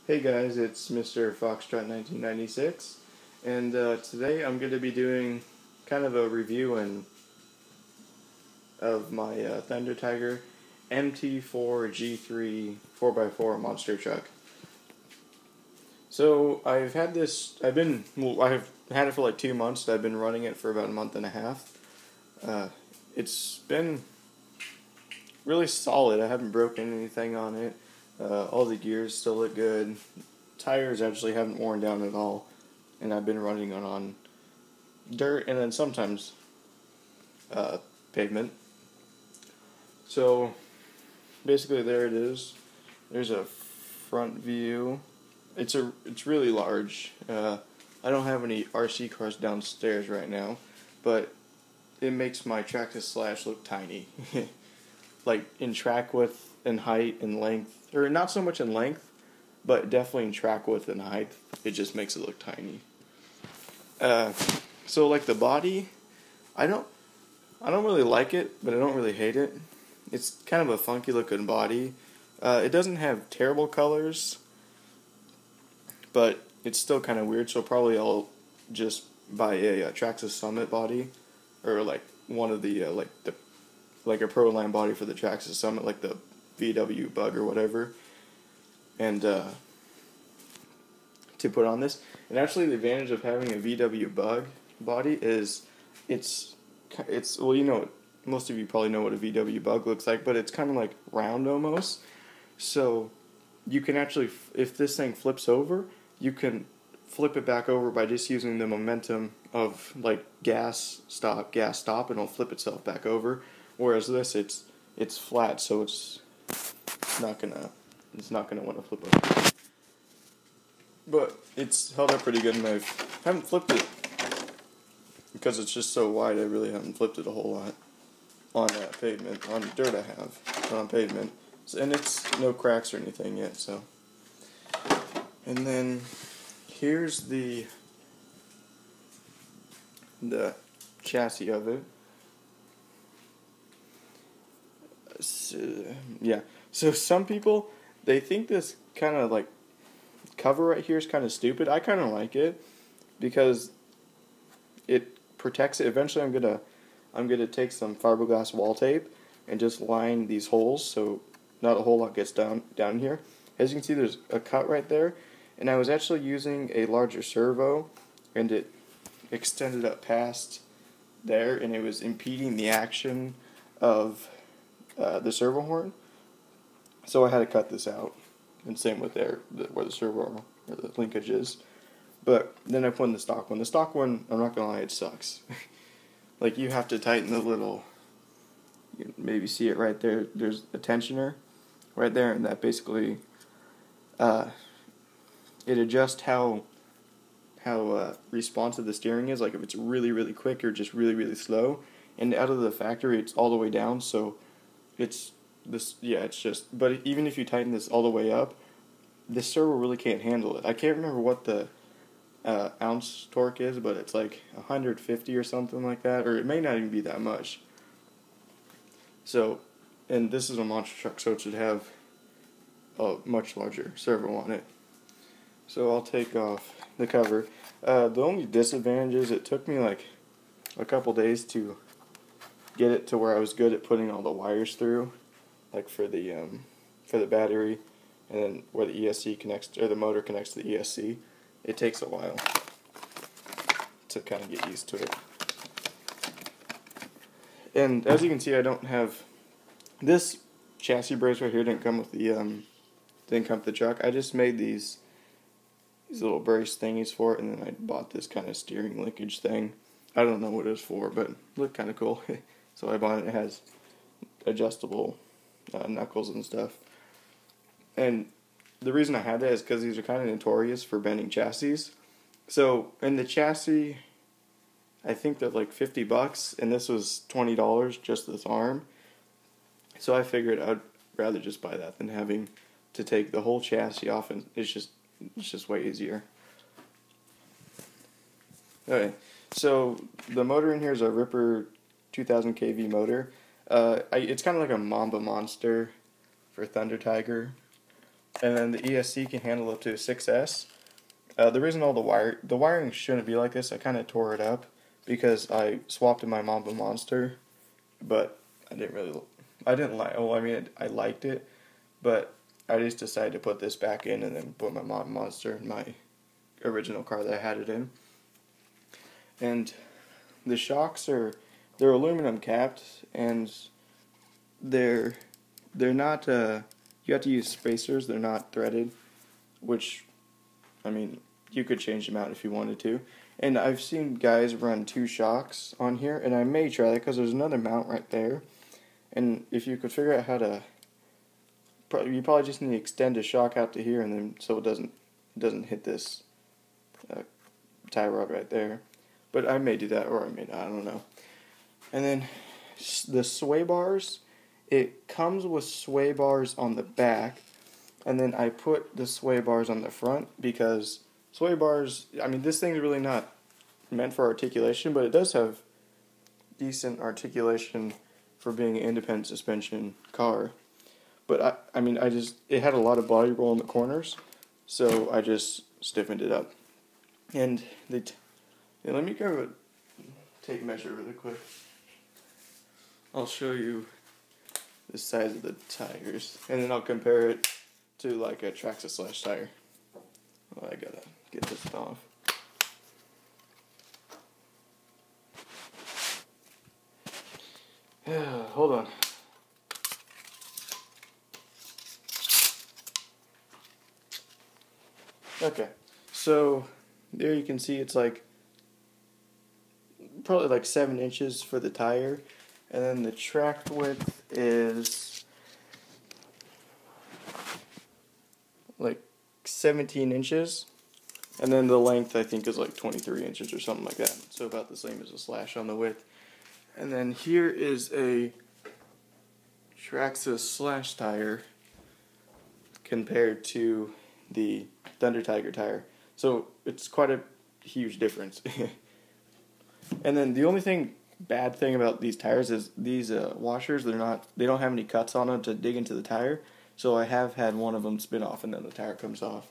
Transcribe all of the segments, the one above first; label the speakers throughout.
Speaker 1: Hey guys, it's Mr. Foxtrot 1996, and today I'm going to be doing kind of a review of my Thunder Tiger mt4 G3 4x4 monster truck. So I've had this, I've had it for like 2 months. I've been running it for about a month and a half. It's been really solid. I haven't broken anything on it. All the gears still look good. Tires actually haven't worn down at all, and I've been running it on dirt and then sometimes pavement. So basically, there it is. There's a front view. It's really large. I don't have any RC cars downstairs right now, but it makes my Tractor Slash look tiny. Like in track width and height and length, or not so much in length, but definitely in track width and height, it just makes it look tiny. So like the body, I don't really like it, but I don't really hate it. It's kind of a funky looking body. It doesn't have terrible colors, but it's still kind of weird. So probably I'll just buy a Traxxas Summit body, or like one of the like a Pro Line body for the Traxxas Summit, like the VW Bug or whatever, and to put on this. And actually, the advantage of having a VW Bug body is it's well, you know, most of you probably know what a VW Bug looks like, but it's kind of like round almost. So you can actually, if this thing flips over, you can flip it back over by just using the momentum of like gas stop, and it'll flip itself back over. Whereas this, it's flat, so it's not gonna want to flip over. But it's held up pretty good, and I haven't flipped it because it's just so wide. I really haven't flipped it a whole lot on pavement. On dirt, I have, but on pavement, and it's no cracks or anything yet. So, and then here's the chassis of it. So some people, they think this kind of like cover right here is kind of stupid. I kind of like it because it protects it. Eventually, I'm gonna take some fiberglass wall tape and just line these holes so not a whole lot gets down here. As you can see, there's a cut right there, and I was actually using a larger servo, and it extended up past there, and it was impeding the action of the servo horn, so I had to cut this out, and same with where the servo or the linkage is. But then I put in the stock one. The stock one, I'm not gonna lie, it sucks. Like, you have to tighten the little, you can maybe see it right there. There's a tensioner right there, and that basically it adjusts how responsive the steering is. Like if it's really really quick or just really really slow. And out of the factory, it's all the way down, so it's just, but even if you tighten this all the way up, this servo really can't handle it. I can't remember what the ounce torque is, but it's like 150 or something like that, or it may not even be that much. So, and this is a monster truck, so it should have a much larger servo on it. So I'll take off the cover. The only disadvantage is it took me like a couple days to get it to where I was good at putting all the wires through, like for the battery, and then where the ESC connects, or the motor connects to the ESC. It takes a while to kind of get used to it. And as you can see, I don't have this chassis brace right here. Didn't come with the truck. I just made these little brace thingies for it, and then I bought this kind of steering linkage thing. I don't know what it was for, but it looked kind of cool. So I bought it. It has adjustable knuckles and stuff. And the reason I had that is because these are kind of notorious for bending chassis. So in the chassis, I think they're like $50, and this was $20, just this arm. So I figured I'd rather just buy that than having to take the whole chassis off, and it's just way easier. Okay, so the motor in here is a Ripper 2000 kV motor. It's kind of like a Mamba Monster for Thunder Tiger. and then the ESC can handle up to a 6S. The reason all the wiring shouldn't be like this, I kind of tore it up because I swapped in my Mamba Monster, but I didn't like, well, I mean, I liked it, but I just decided to put this back in and then put my Mamba Monster in my original car that I had it in. And the shocks they're aluminum capped, and they're not, you have to use spacers, they're not threaded, which, I mean, you could change them out if you wanted to. And I've seen guys run 2 shocks on here, and I may try that because there's another mount right there. And if you could figure out how to, you probably just need to extend a shock out to here, and then so it doesn't hit this tie rod right there. But I may do that, or I may not, I don't know. And then the sway bars, it comes with sway bars on the back, and then I put the sway bars on the front because sway bars, I mean, this thing's really not meant for articulation, but it does have decent articulation for being an independent suspension car. But it had a lot of body roll in the corners, so I just stiffened it up. And let me go tape measure really quick. I'll show you the size of the tires, and then I'll compare it to like a Traxxas slash tire. Oh, I gotta get this off. Hold on. Okay, so there you can see it's like probably like 7 inches for the tire, and then the track width is like 17 inches, and then the length I think is like 23 inches or something like that, so about the same as a slash on the width. And then here is a Traxxas slash tire compared to the Thunder Tiger tire, so it's quite a huge difference. And then the only bad thing about these tires is these washers, they don't have any cuts on them to dig into the tire, so I have had one of them spin off and then the tire comes off.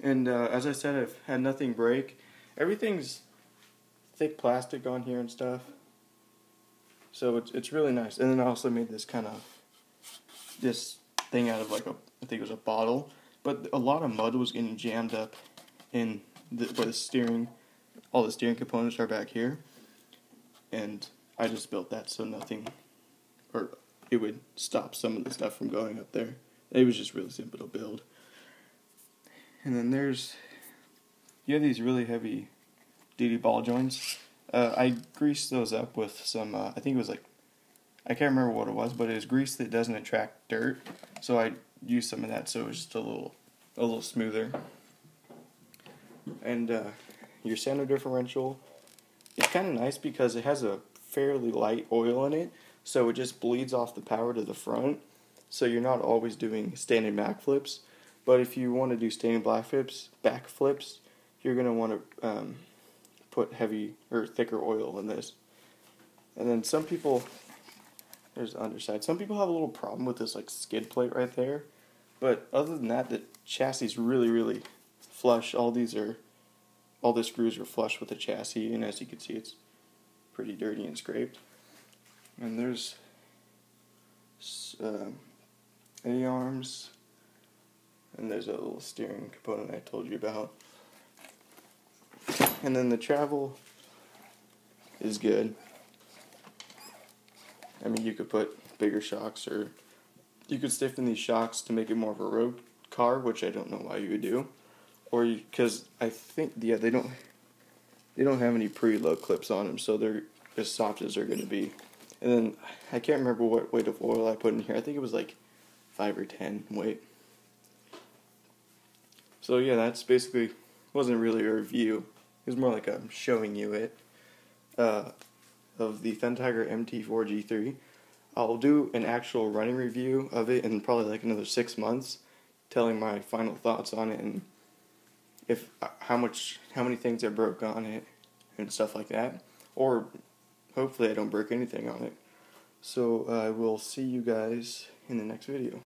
Speaker 1: And as I said, I've had nothing break. Everything's thick plastic on here and stuff, so it's really nice. And then I also made this thing out of like I think it was a bottle, but a lot of mud was getting jammed up in where the steering, all the steering components are back here, and I just built that so it would stop some of the stuff from going up there. It was just really simple to build. And then you have these really heavy duty ball joints. I greased those up with some, I think it was like, I can't remember what it was, but it was grease that doesn't attract dirt, so I used some of that so it was just a little smoother. And your center differential, it's kind of nice because it has a fairly light oil in it, so it just bleeds off the power to the front, so you're not always doing standing back flips. But if you want to do standing back flips, you're going to want to put heavy or thicker oil in this. And then some people, there's the underside, some people have a little problem with this like skid plate right there, but other than that, the chassis is really, really flush. All the screws are flush with the chassis, and as you can see, it's pretty dirty and scraped. And there's A-arms, and there's a little steering component I told you about. And then the travel is good. I mean, you could put bigger shocks, or you could stiffen these shocks to make it more of a road car, which I don't know why you would do. Or because I think, yeah, they don't have any preload clips on them, so they're as soft as they're going to be. And then I can't remember what weight of oil I put in here. I think it was like 5 or 10 weight. So yeah, that's basically, wasn't really a review. It was more like I'm showing you it of the Thunder Tiger mt4 G3. I'll do an actual running review of it in probably like another 6 months, telling my final thoughts on it and if how many things I broke on it and stuff like that. Or hopefully I don't break anything on it. So I will see you guys in the next video.